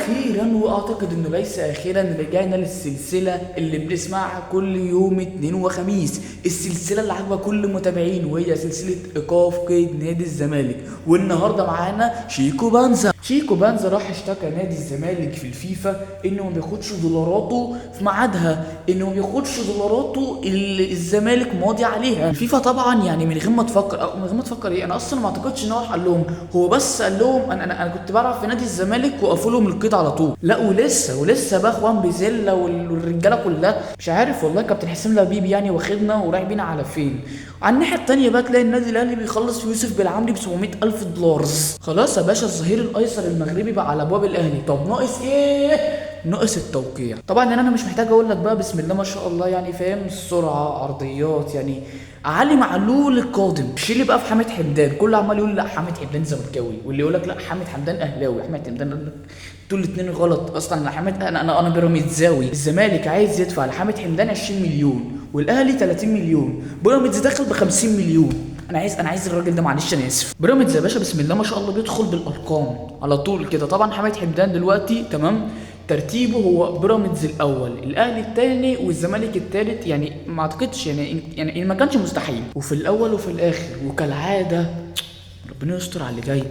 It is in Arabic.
واخيرا واعتقد انه ليس اخيرا رجعنا للسلسله اللي بنسمعها كل يوم اثنين وخميس، السلسله اللي عاجبه كل متابعين، وهي سلسله ايقاف قيد نادي الزمالك. والنهارده معانا شيكو بانزا. شيكو بانزا راح اشتكى نادي الزمالك في الفيفا انه ما بياخدش دولاراته في ميعادها، انه ما بياخدش دولاراته اللي الزمالك ماضي عليها. الفيفا طبعا يعني من غير ما تفكر ايه، انا اصلا ما اعتقدش ان هو قال لهم، هو بس قال لهم انا كنت بلعب في نادي الزمالك وقفوا لهم القيد على طول. لا ولسه بقى اخوان بيزيلا والرجاله كلها، مش عارف والله كابتن حسين لبيب يعني واخدنا ورايح بينا على فين. على الناحيه الثانيه بقى تلاقي النادي الاهلي بيخلص في يوسف بالعمري ب $700,000. خلاص يا باشا، الظهير الايسر المغربي بقى على ابواب الاهلي. طب ناقص ايه؟ ناقص التوقيع. طبعا انا مش محتاج اقول لك بقى بسم الله ما شاء الله، يعني فاهم، سرعه، عرضيات، يعني علي معلول القادم. شيلي بقى في حامد حمدان، كله عمال يقول لا حامد حمدان زملكاوي، واللي يقول لك لا حامد حمدان اهلاوي. حامد حمدان دول الاثنين غلط اصلا. حامد انا بيراميدزاوي. الزمالك عايز يدفع لحامد حمدان 20 مليون والاهلي 30 مليون، بيراميدز داخل ب 50 مليون. انا عايز الراجل ده، معلش انا اسف. بيراميدز يا باشا بسم الله ما شاء الله بيدخل بالارقام على طول كده. طبعا حامد حمدان دلوقتي تمام، ترتيبه هو بيراميدز الاول، الاهلي الثاني، والزمالك الثالث. يعني ما اعتقدش يعني ما كانش مستحيل. وفي الاول وفي الاخر وكالعاده ربنا يستر على اللي جاي.